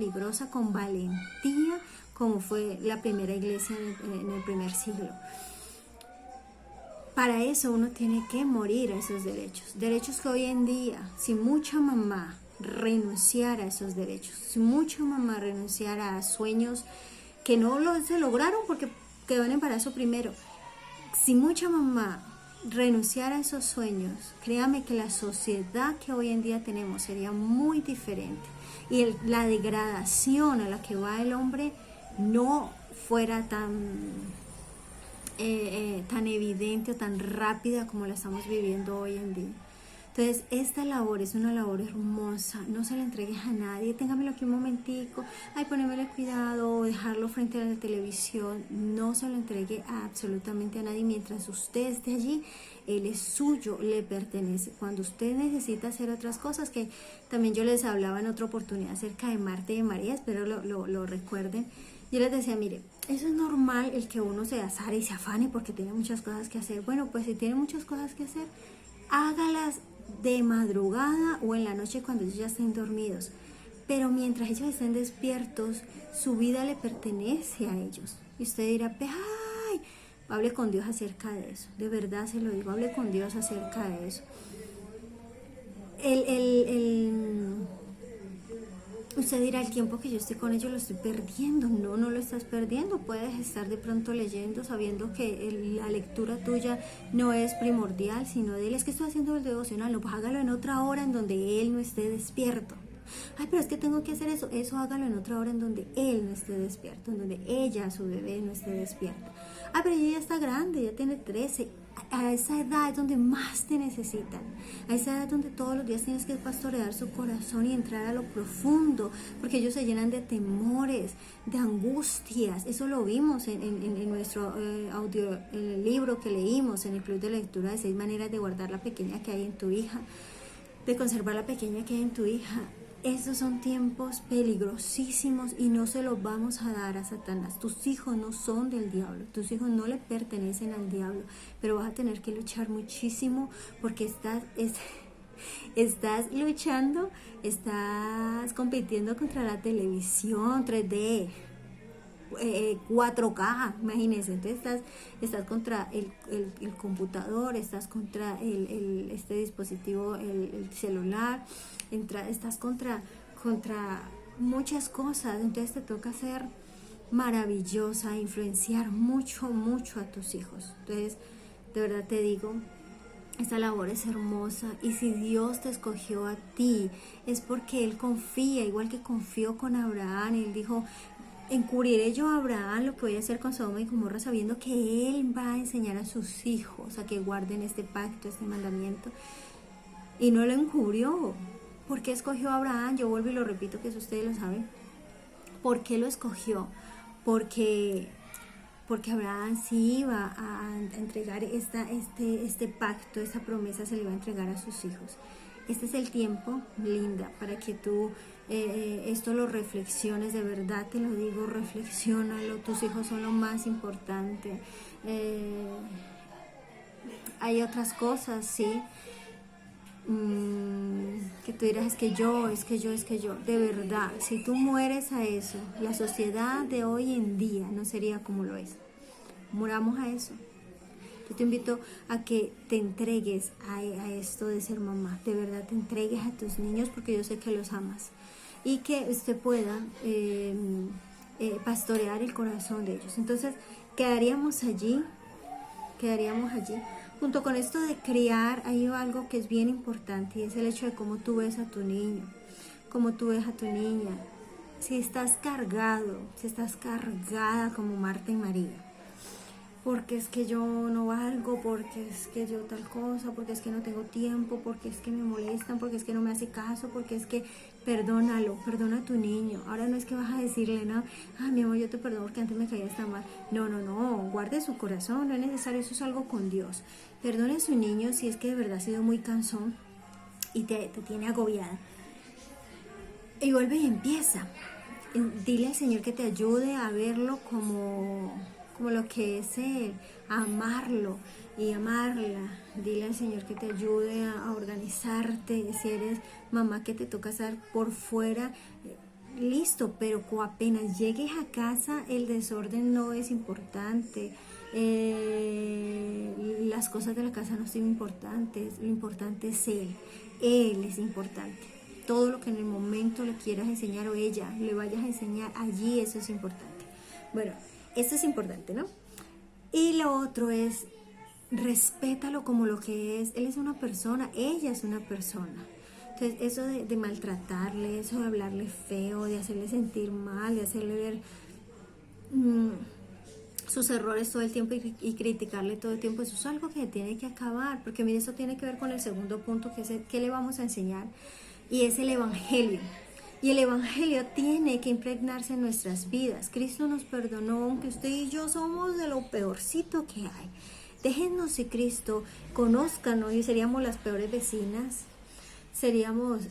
peligrosa, con valentía, como fue la primera iglesia en el primer siglo. Para eso uno tiene que morir a esos derechos que hoy en día, si mucha mamá renunciara a esos derechos, si mucha mamá renunciara a sueños que se lograron porque quedó en embarazo primero, si mucha mamá renunciara a esos sueños, créame que la sociedad que hoy en día tenemos sería muy diferente y la degradación a la que va el hombre no fuera tan evidente o tan rápida como la estamos viviendo hoy en día. Entonces, esta labor es una labor hermosa, no se la entregues a nadie, téngamelo aquí un momentico, ay, ponémele cuidado, o dejarlo frente a la televisión, no se lo entregue a absolutamente a nadie. Mientras usted esté allí, él es suyo, le pertenece. Cuando usted necesita hacer otras cosas, que también yo les hablaba en otra oportunidad acerca de Marta y de María, espero lo recuerden, yo les decía, mire, eso es normal el que uno se azare y se afane porque tiene muchas cosas que hacer. Bueno, pues si tiene muchas cosas que hacer, hágalas de madrugada o en la noche cuando ellos ya estén dormidos. Pero mientras ellos estén despiertos, su vida le pertenece a ellos. Y usted dirá, ay, hable con Dios acerca de eso. De verdad se lo digo, hable con Dios acerca de eso. Usted dirá, el tiempo que yo estoy con ellos lo estoy perdiendo. No, no lo estás perdiendo. Puedes estar de pronto leyendo, sabiendo que la lectura tuya no es primordial, sino de él. Es que estoy haciendo el devocional. No, pues hágalo en otra hora en donde él no esté despierto. Ay, pero es que tengo que hacer eso. Eso hágalo en otra hora en donde él no esté despierto, en donde ella, su bebé, no esté despierto. Ah, pero ella ya está grande, ya tiene 13. A esa edad es donde más te necesitan. A esa edad es donde todos los días tienes que pastorear su corazón y entrar a lo profundo, porque ellos se llenan de temores, de angustias. Eso lo vimos en nuestro audio, en el libro que leímos en el club de lectura de 6 maneras de guardar la pequeña que hay en tu hija, de conservar la pequeña que hay en tu hija. Estos son tiempos peligrosísimos y no se los vamos a dar a Satanás. Tus hijos no son del diablo, tus hijos no le pertenecen al diablo, pero vas a tener que luchar muchísimo porque estás luchando, estás compitiendo contra la televisión 3D, 4K, imagínense. Entonces estás contra el computador, estás contra este dispositivo, el celular, estás contra muchas cosas. Entonces te toca ser maravillosa, influenciar mucho a tus hijos. Entonces, de verdad te digo, esta labor es hermosa, y si Dios te escogió a ti es porque Él confía, igual que confió con Abraham. Él dijo, encubriré yo a Abraham lo que voy a hacer con Sodoma y Gomorra, sabiendo que él va a enseñar a sus hijos a que guarden este pacto, este mandamiento. Y no lo encubrió. ¿Por qué escogió a Abraham? Yo vuelvo y lo repito, que eso ustedes lo saben. ¿Por qué lo escogió? Porque Abraham sí iba a entregar este pacto, esta promesa se le iba a entregar a sus hijos. Este es el tiempo, linda, para que tú esto lo reflexiones, de verdad te lo digo, reflexiónalo. Tus hijos son lo más importante. Hay otras cosas, sí, que tú dirás, es que yo, de verdad, si tú mueres a eso, la sociedad de hoy en día no sería como lo es. Muramos a eso. Yo te invito a que te entregues a esto de ser mamá, de verdad te entregues a tus niños, porque yo sé que los amas, y que usted pueda pastorear el corazón de ellos. Entonces quedaríamos allí. Junto con esto de criar, hay algo que es bien importante, y es el hecho de cómo tú ves a tu niño, cómo tú ves a tu niña. Si estás cargado, si estás cargada como Marta y María, porque es que yo no valgo, porque es que yo tal cosa, porque es que no tengo tiempo, porque es que me molestan, porque es que no me hace caso, porque es que perdónalo, perdona a tu niño. Ahora no es que vas a decirle, no, mi amor, yo te perdono porque antes me caías tan mal. No, guarde su corazón, no es necesario, eso es algo con Dios. Perdone a su niño si es que de verdad ha sido muy cansón y te tiene agobiada. Y vuelve y empieza. Dile al Señor que te ayude a verlo como lo que es Él, a amarlo y amarla. Dile al Señor que te ayude a organizarte. Si eres mamá que te toca estar por fuera, listo, pero apenas llegues a casa el desorden no es importante, las cosas de la casa no son importantes, lo importante es él es importante. Todo lo que en el momento le quieras enseñar o ella le vayas a enseñar allí, eso es importante. Bueno, esto es importante, ¿no? Y lo otro es, respétalo como lo que es. Él es una persona, ella es una persona. Entonces, eso de maltratarle, eso de hablarle feo, de hacerle sentir mal, de hacerle ver sus errores todo el tiempo y criticarle todo el tiempo, eso es algo que tiene que acabar, porque mire, eso tiene que ver con el segundo punto, que es qué le vamos a enseñar, y es el evangelio. Y el evangelio tiene que impregnarse en nuestras vidas. Cristo nos perdonó, aunque usted y yo somos de lo peorcito que hay. Déjenos si Cristo, conózcanos, y seríamos las peores vecinas, seríamos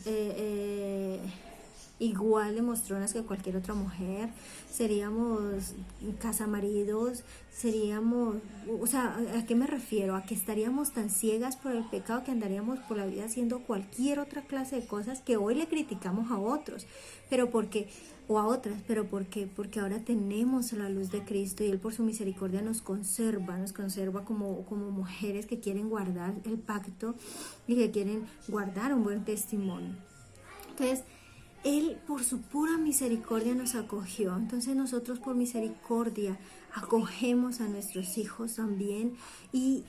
igual de mostronas que cualquier otra mujer, seríamos casamaridos, seríamos, o sea, ¿a qué me refiero? A que estaríamos tan ciegas por el pecado que andaríamos por la vida haciendo cualquier otra clase de cosas que hoy le criticamos a otros, pero porque, o a otras, pero porque ahora tenemos la luz de Cristo y Él por su misericordia nos conserva como mujeres que quieren guardar el pacto y que quieren guardar un buen testimonio. Entonces, Él por su pura misericordia nos acogió. Entonces nosotros por misericordia acogemos a nuestros hijos también. Y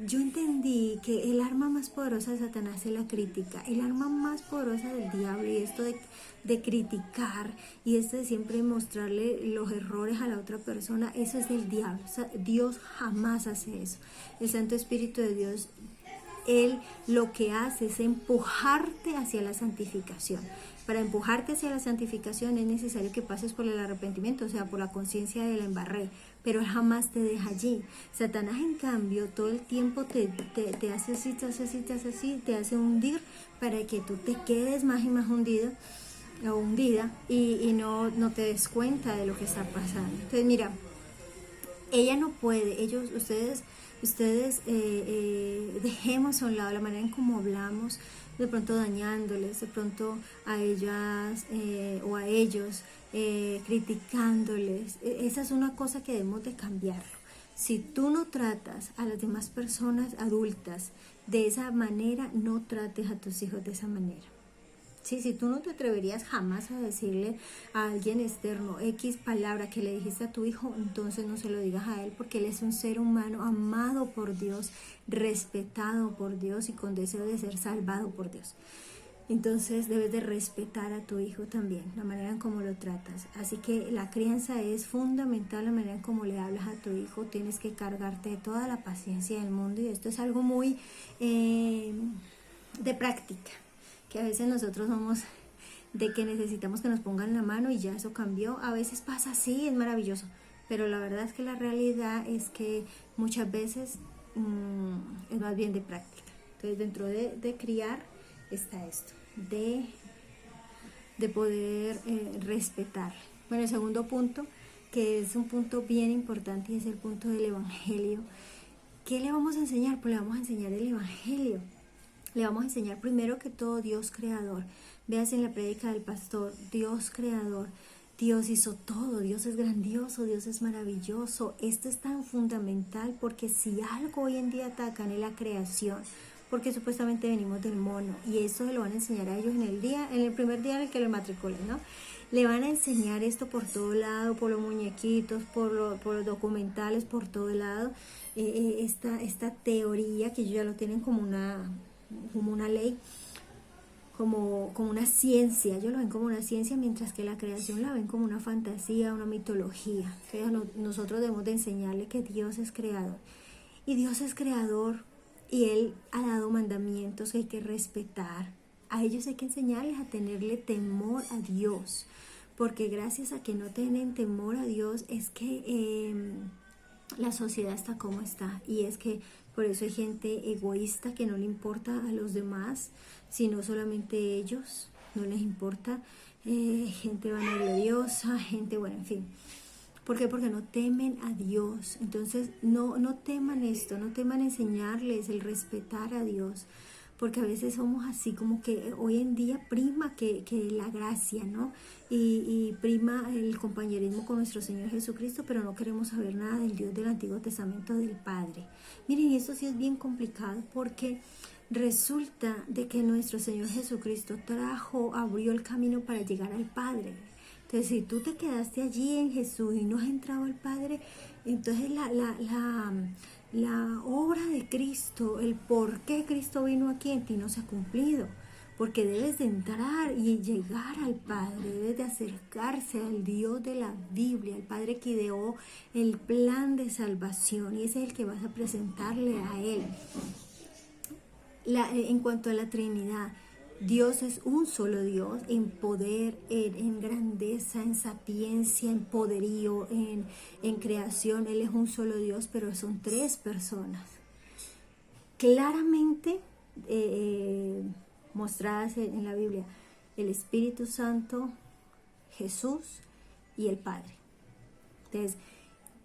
yo entendí que el arma más poderosa de Satanás es la crítica. El arma más poderosa del diablo, y esto de criticar y esto de siempre mostrarle los errores a la otra persona, eso es del diablo. O sea, Dios jamás hace eso. El Santo Espíritu de Dios, Él lo que hace es empujarte hacia la santificación. Para empujarte hacia la santificación es necesario que pases por el arrepentimiento, o sea, por la conciencia de la embarré, pero Él jamás te deja allí. Satanás, en cambio, todo el tiempo te hace así, te hace hundir para que tú te quedes más y más hundido o hundida y no te des cuenta de lo que está pasando. Entonces, mira, ella no puede, ustedes dejemos a un lado la manera en cómo hablamos, de pronto dañándoles, de pronto a ellas o a ellos, criticándoles. Esa es una cosa que debemos de cambiarlo. Si tú no tratas a las demás personas adultas de esa manera, no trates a tus hijos de esa manera. Sí, si tú no te atreverías jamás a decirle a alguien externo X palabra que le dijiste a tu hijo, entonces no se lo digas a él, porque él es un ser humano amado por Dios, respetado por Dios y con deseo de ser salvado por Dios. Entonces debes de respetar a tu hijo también, la manera en cómo lo tratas. Así que la crianza es fundamental, la manera en cómo le hablas a tu hijo. Tienes que cargarte de toda la paciencia del mundo, y esto es algo muy de práctica, que a veces nosotros somos de que necesitamos que nos pongan la mano y ya eso cambió. A veces pasa así, es maravilloso, pero la verdad es que la realidad es que muchas veces es más bien de práctica. Entonces, dentro de criar está esto, de poder respetar. Bueno, el segundo punto, que es un punto bien importante, y es el punto del evangelio. ¿Qué le vamos a enseñar? Pues le vamos a enseñar el evangelio. Le vamos a enseñar primero que todo Dios creador. Veas en la prédica del pastor, Dios creador. Dios hizo todo, Dios es grandioso, Dios es maravilloso. Esto es tan fundamental, porque si algo hoy en día atacan es la creación, porque supuestamente venimos del mono, y eso se lo van a enseñar a ellos en el primer día en el que lo matriculen, ¿no? Le van a enseñar esto por todo lado, por los muñequitos, por los documentales, por todo lado. Esta teoría que ellos ya lo tienen como una ley, como una ciencia. Ellos lo ven como una ciencia, mientras que la creación la ven como una fantasía, una mitología. Entonces, nosotros debemos de enseñarle que Dios es creador, y Dios es creador, y Él ha dado mandamientos que hay que respetar. A ellos hay que enseñarles a tenerle temor a Dios, porque gracias a que no tienen temor a Dios es que la sociedad está como está, y es que por eso hay gente egoísta que no le importa a los demás, sino solamente ellos, no les importa, gente vanagloriosa, gente, bueno, en fin. ¿Por qué? Porque no temen a Dios. Entonces no teman esto, no teman enseñarles el respetar a Dios, porque a veces somos así como que hoy en día prima que la gracia, ¿no? Y prima el compañerismo con nuestro Señor Jesucristo, pero no queremos saber nada del Dios del Antiguo Testamento, del Padre. Miren, esto sí es bien complicado porque resulta de que nuestro Señor Jesucristo abrió el camino para llegar al Padre. Entonces, si tú te quedaste allí en Jesús y no has entrado al Padre, entonces la obra de Cristo, el por qué Cristo vino aquí en ti no se ha cumplido. Porque debes de entrar y llegar al Padre, debes de acercarse al Dios de la Biblia, al Padre que ideó el plan de salvación, y ese es el que vas a presentarle a Él. En cuanto a la Trinidad, Dios es un solo Dios en poder, en grandeza, en sapiencia, en poderío, en creación. Él es un solo Dios, pero son tres personas. Claramente mostradas en la Biblia: el Espíritu Santo, Jesús y el Padre. Entonces,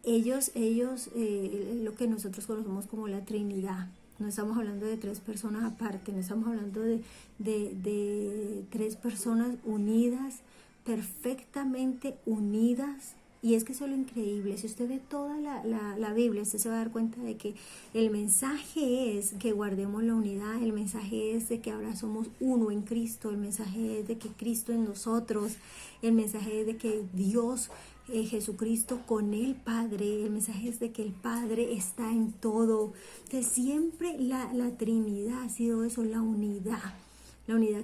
ellos lo que nosotros conocemos como la Trinidad. No estamos hablando de tres personas aparte, no estamos hablando de tres personas unidas, perfectamente unidas. Y es que eso es lo increíble. Si usted ve toda la Biblia, usted se va a dar cuenta de que el mensaje es que guardemos la unidad, el mensaje es de que ahora somos uno en Cristo, el mensaje es de que Cristo en nosotros, el mensaje es de que Dios, Jesucristo con el Padre, el mensaje es de que el Padre está en todo. Entonces siempre la Trinidad ha sido eso, la unidad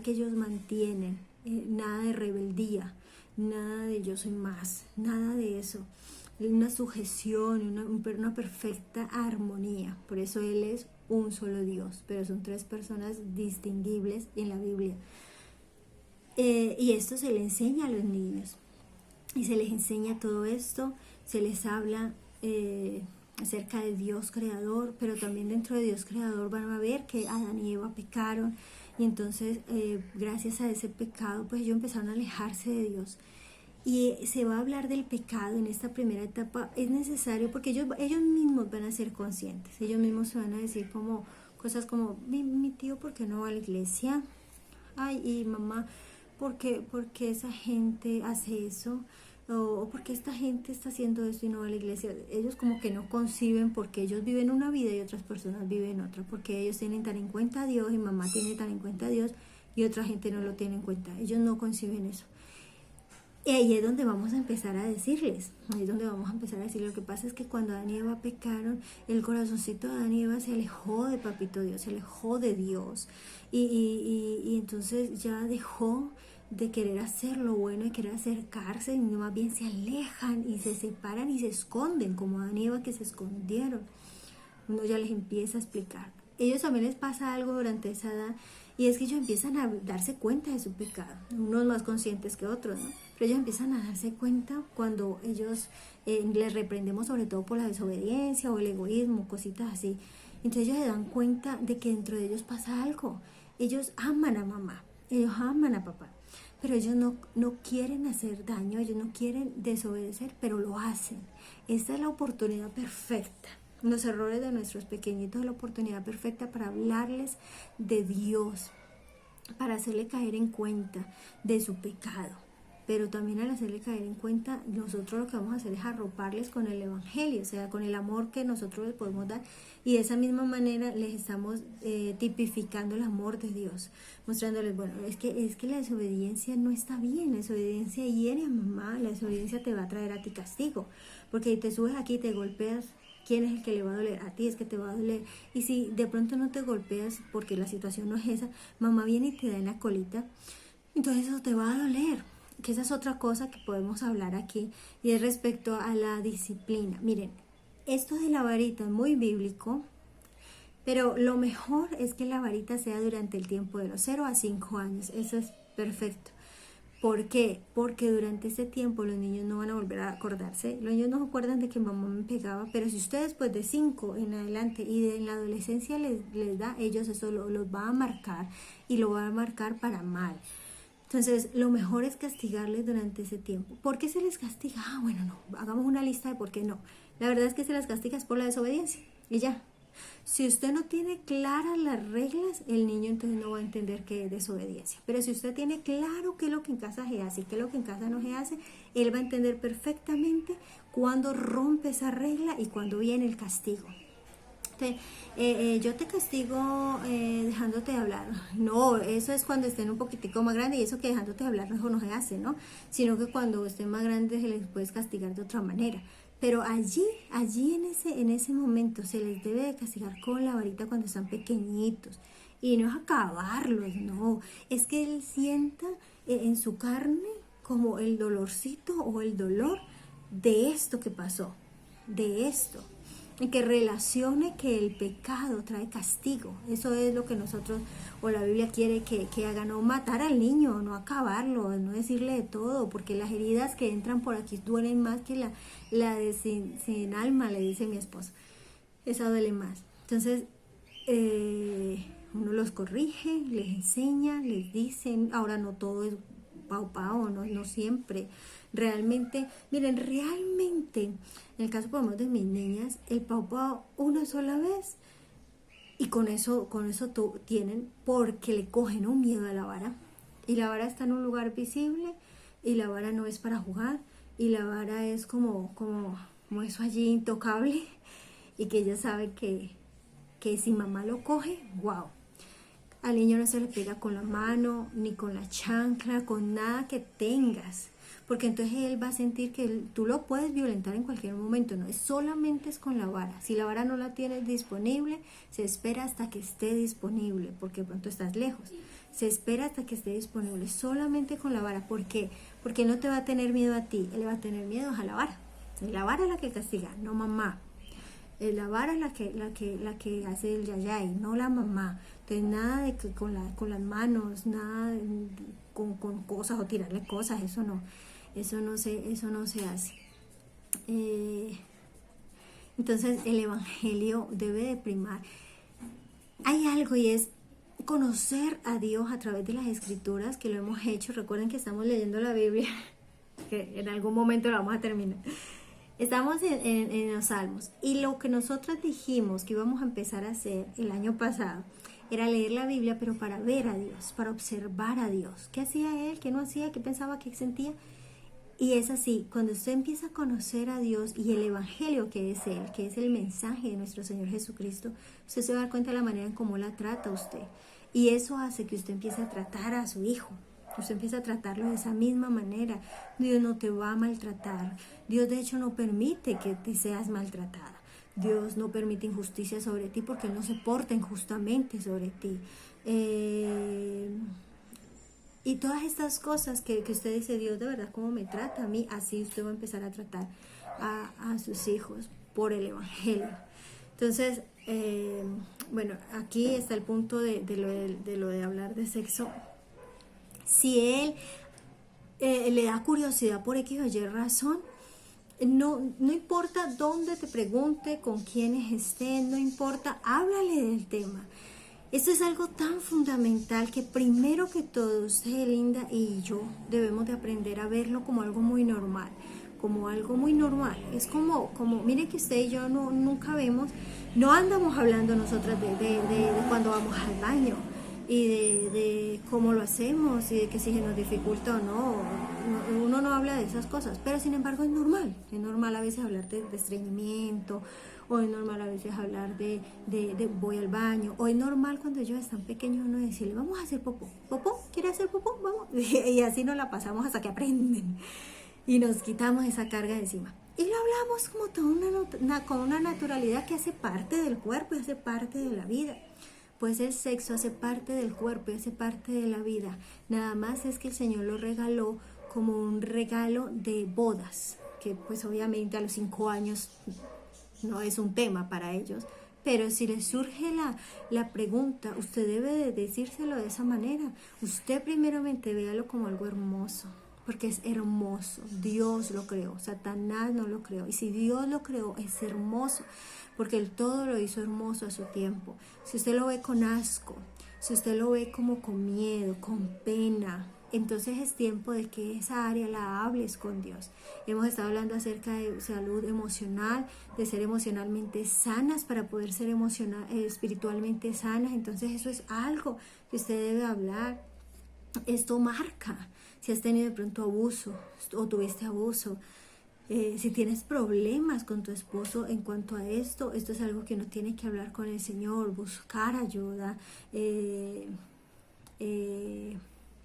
que ellos mantienen, nada de rebeldía. Nada de yo soy más, nada de eso. Una sujeción, una perfecta armonía. Por eso Él es un solo Dios, pero son tres personas distinguibles en la Biblia. Y esto se le enseña a los niños. Y se les enseña todo esto, se les habla acerca de Dios creador, pero también dentro de Dios creador van a ver que Adán y Eva pecaron. Y entonces, gracias a ese pecado, pues ellos empezaron a alejarse de Dios. Y se va a hablar del pecado en esta primera etapa. Es necesario porque ellos mismos van a ser conscientes. Ellos mismos se van a decir como cosas como: mi tío, ¿por qué no va a la iglesia? Ay, y mamá, ¿por qué esa gente hace eso? O ¿por qué esta gente está haciendo esto y no va a la iglesia? Ellos como que no conciben, porque ellos viven una vida y otras personas viven otra, porque ellos tienen tan en cuenta a Dios y mamá tiene tan en cuenta a Dios y otra gente no lo tiene en cuenta. Ellos no conciben eso. Y ahí es donde vamos a empezar a decirles, ahí es donde vamos a empezar a decir. Lo que pasa es que cuando Adán y Eva pecaron, el corazoncito de Adán y Eva se alejó de Papito Dios, se alejó de Dios, y entonces ya dejó de querer hacer lo bueno y querer acercarse, y más bien se alejan y se separan y se esconden, como Adán y Eva que se escondieron. Uno ya les empieza a explicar. Ellos también les pasa algo durante esa edad, y es que ellos empiezan a darse cuenta de su pecado, unos más conscientes que otros, ¿no? Pero ellos empiezan a darse cuenta cuando ellos les reprendemos, sobre todo por la desobediencia o el egoísmo, cositas así. Entonces ellos se dan cuenta de que dentro de ellos pasa algo. Ellos aman a mamá, ellos aman a papá, pero ellos no quieren hacer daño, ellos no quieren desobedecer, pero lo hacen. Esta es la oportunidad perfecta. Los errores de nuestros pequeñitos es la oportunidad perfecta para hablarles de Dios, para hacerle caer en cuenta de su pecado. Pero también al hacerle caer en cuenta, nosotros lo que vamos a hacer es arroparles con el Evangelio, o sea, con el amor que nosotros les podemos dar. Y de esa misma manera les estamos tipificando el amor de Dios, mostrándoles, bueno, es que la desobediencia no está bien, la desobediencia hiere a mamá, la desobediencia te va a traer a ti castigo, porque te subes aquí y te golpeas. ¿Quién es el que le va a doler? A ti es que te va a doler. Y si de pronto no te golpeas porque la situación no es esa, mamá viene y te da en la colita, entonces eso te va a doler. Que esa es otra cosa que podemos hablar aquí, y es respecto a la disciplina. Miren, esto de la varita es muy bíblico, pero lo mejor es que la varita sea durante el tiempo de los 0 a 5 años. Eso es perfecto. ¿Por qué? Porque durante ese tiempo los niños no van a volver a acordarse. Los niños no se acuerdan de que mamá me pegaba, pero si ustedes después de 5 en adelante y en la adolescencia les da, ellos eso los va a marcar, y lo va a marcar para mal. Entonces, lo mejor es castigarles durante ese tiempo. ¿Por qué se les castiga? Bueno, no, hagamos una lista de por qué no. La verdad es que se les castiga por la desobediencia y ya. Si usted no tiene claras las reglas, el niño entonces no va a entender qué es desobediencia. Pero si usted tiene claro qué es lo que en casa se hace y qué es lo que en casa no se hace, él va a entender perfectamente cuándo rompe esa regla y cuándo viene el castigo. Yo te castigo dejándote hablar. No, eso es cuando estén un poquitico más grande, y eso que dejándote hablar mejor no se hace, ¿no? Sino que cuando estén más grandes se les puedes castigar de otra manera. Pero allí en ese momento se les debe de castigar con la varita cuando están pequeñitos. Y no es acabarlos, no. Es que él sienta en su carne como el dolorcito o el dolor de esto que pasó, de esto. Y que relacione que el pecado trae castigo. Eso es lo que nosotros, o la Biblia quiere que haga, no matar al niño, no acabarlo, no decirle de todo, porque las heridas que entran por aquí duelen más que la de sin alma, le dice mi esposa. Esa duele más. Entonces, uno los corrige, les enseña, les dice, ahora no todo es pau, no siempre. Realmente, miren, realmente, en el caso por ejemplo de mis niñas, el pau una sola vez, y con eso tienen, porque le cogen un miedo a la vara, y la vara está en un lugar visible, y la vara no es para jugar, y la vara es como eso allí intocable, y que ella sabe que si mamá lo coge, wow. Al niño no se le pega con la mano, ni con la chancla, con nada que tengas. Porque entonces él va a sentir que tú lo puedes violentar en cualquier momento. No es solamente es con la vara. Si la vara no la tienes disponible, se espera hasta que esté disponible, porque de pronto estás lejos. Se espera hasta que esté disponible, solamente con la vara. ¿Por qué? Porque él no te va a tener miedo a ti, él va a tener miedo a la vara. La vara es la que castiga, no mamá. La vara es la que hace el yayay, no la mamá. Entonces nada de que con las manos, nada con cosas o tirarle cosas, eso no se hace. Entonces el evangelio debe de primar. Hay algo, y es conocer a Dios a través de las escrituras, que lo hemos hecho. Recuerden que estamos leyendo la Biblia, que en algún momento la vamos a terminar. Estamos en los Salmos, y lo que nosotros dijimos que íbamos a empezar a hacer el año pasado era leer la Biblia, pero para ver a Dios, para observar a Dios. ¿Qué hacía Él? ¿Qué no hacía? ¿Qué pensaba? ¿Qué sentía? Y es así, cuando usted empieza a conocer a Dios y el Evangelio que es Él, que es el mensaje de nuestro Señor Jesucristo, usted se va a dar cuenta de la manera en cómo la trata usted. Y eso hace que usted empiece a tratar a su hijo. Usted empieza a tratarlo de esa misma manera. Dios no te va a maltratar. Dios de hecho no permite que te seas maltratada. Dios no permite injusticia sobre ti porque Él no se porta injustamente sobre ti. Y todas estas cosas que usted dice, Dios de verdad cómo me trata a mí, así usted va a empezar a tratar a sus hijos por el Evangelio. Entonces, bueno, aquí está el punto de lo de hablar de sexo. Si él le da curiosidad por X o Y razón, no importa dónde te pregunte, con quiénes estén, no importa, háblale del tema. Esto es algo tan fundamental que primero que todo usted, Linda, y yo debemos de aprender a verlo como algo muy normal, como algo muy normal. Es como mire que usted y yo nunca vemos, no andamos hablando nosotras de cuando vamos al baño, y de cómo lo hacemos, y de que si se nos dificulta o no, uno no habla de esas cosas, pero sin embargo es normal a veces hablar de estreñimiento, o es normal a veces hablar de voy al baño, o es normal cuando ellos están pequeños uno decirle, vamos a hacer popó, ¿quiere hacer popó? Vamos, y así nos la pasamos hasta que aprenden, y nos quitamos esa carga de encima. Y lo hablamos como con una naturalidad que hace parte del cuerpo y hace parte de la vida. Pues el sexo hace parte del cuerpo y hace parte de la vida. Nada más es que el Señor lo regaló como un regalo de bodas, que pues obviamente a los 5 años no es un tema para ellos. Pero si les surge la pregunta, usted debe de decírselo de esa manera. Usted primeramente véalo como algo hermoso, porque es hermoso. Dios lo creó, Satanás no lo creó. Y si Dios lo creó, es hermoso, porque Él todo lo hizo hermoso a su tiempo. Si usted lo ve con asco, si usted lo ve como con miedo, con pena, entonces es tiempo de que esa área la hables con Dios. Hemos estado hablando acerca de salud emocional, de ser emocionalmente sanas para poder ser espiritualmente sanas. Entonces eso es algo que usted debe hablar. Esto marca si has tenido de pronto abuso o tuviste abuso. Si tienes problemas con tu esposo en cuanto a esto es algo que uno tiene que hablar con el Señor, buscar ayuda,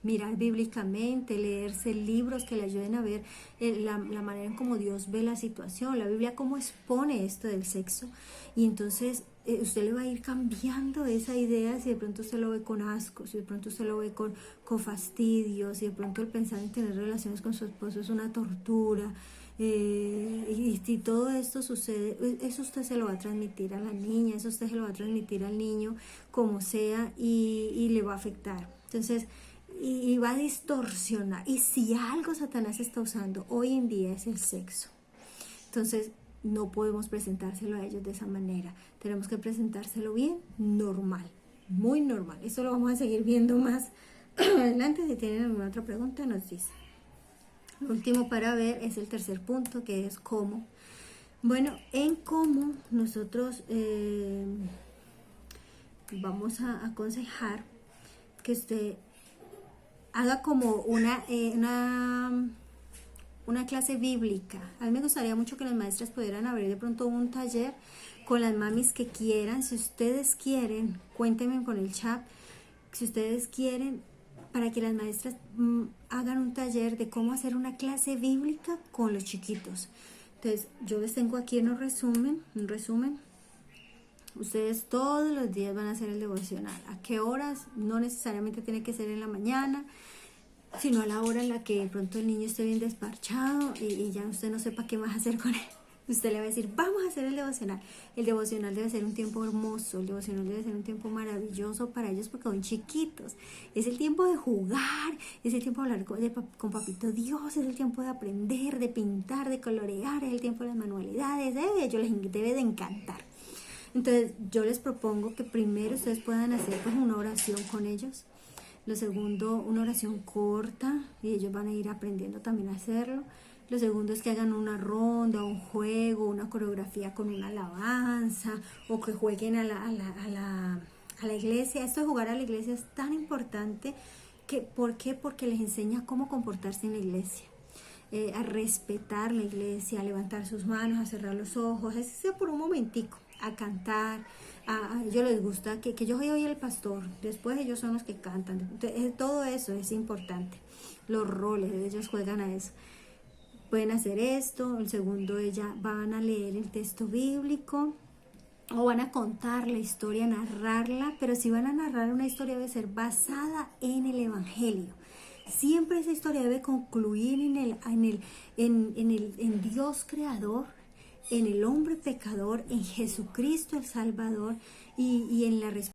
mirar bíblicamente, leerse libros que le ayuden a ver la manera en cómo Dios ve la situación, la Biblia cómo expone esto del sexo, y entonces usted le va a ir cambiando esa idea. Si de pronto usted lo ve con asco, si de pronto usted lo ve con fastidio, si de pronto el pensar en tener relaciones con su esposo es una tortura, y si todo esto sucede, eso usted se lo va a transmitir a la niña, eso usted se lo va a transmitir al niño, como sea, y le va a afectar. Entonces, y va a distorsionar. Y si algo Satanás está usando hoy en día es el sexo, entonces no podemos presentárselo a ellos de esa manera. Tenemos que presentárselo bien, normal, muy normal. Esto lo vamos a seguir viendo más adelante. Si tienen alguna otra pregunta, nos dicen. Lo último para ver es el tercer punto, que es cómo. Bueno, en cómo nosotros vamos a aconsejar que usted haga como una clase bíblica. A mí me gustaría mucho que las maestras pudieran abrir de pronto un taller con las mamis que quieran. Si ustedes quieren, cuéntenme con el chat, si ustedes quieren, para que las maestras hagan un taller de cómo hacer una clase bíblica con los chiquitos. Entonces, yo les tengo aquí un resumen. Ustedes todos los días van a hacer el devocional. ¿A qué horas? No necesariamente tiene que ser en la mañana, sino a la hora en la que de pronto el niño esté bien desparchado y ya usted no sepa qué más hacer con él. Usted le va a decir, vamos a hacer el devocional. El devocional debe ser un tiempo hermoso, el devocional debe ser un tiempo maravilloso para ellos porque son chiquitos. Es el tiempo de jugar, es el tiempo de hablar con papito Dios, es el tiempo de aprender, de pintar, de colorear, es el tiempo de las manualidades. A ellos les debe de encantar. Entonces yo les propongo que primero ustedes puedan hacer pues una oración con ellos. Lo segundo, una oración corta, y ellos van a ir aprendiendo también a hacerlo. Lo segundo es que hagan una ronda, un juego, una coreografía con una alabanza, o que jueguen a la iglesia. Esto de jugar a la iglesia es tan importante. ¿Por qué? Porque les enseña cómo comportarse en la iglesia, a respetar la iglesia, a levantar sus manos, a cerrar los ojos, así sea por un momentico, a cantar. A ellos les gusta que yo soy hoy el pastor, después ellos son los que cantan. Entonces, todo eso es importante. Los roles, ellos juegan a eso. Pueden hacer esto. El segundo, van a leer el texto bíblico o van a contar la historia, narrarla, pero si van a narrar una historia debe ser basada en el evangelio. Siempre esa historia debe concluir en Dios creador, en el hombre pecador, en Jesucristo el Salvador, y en la respuesta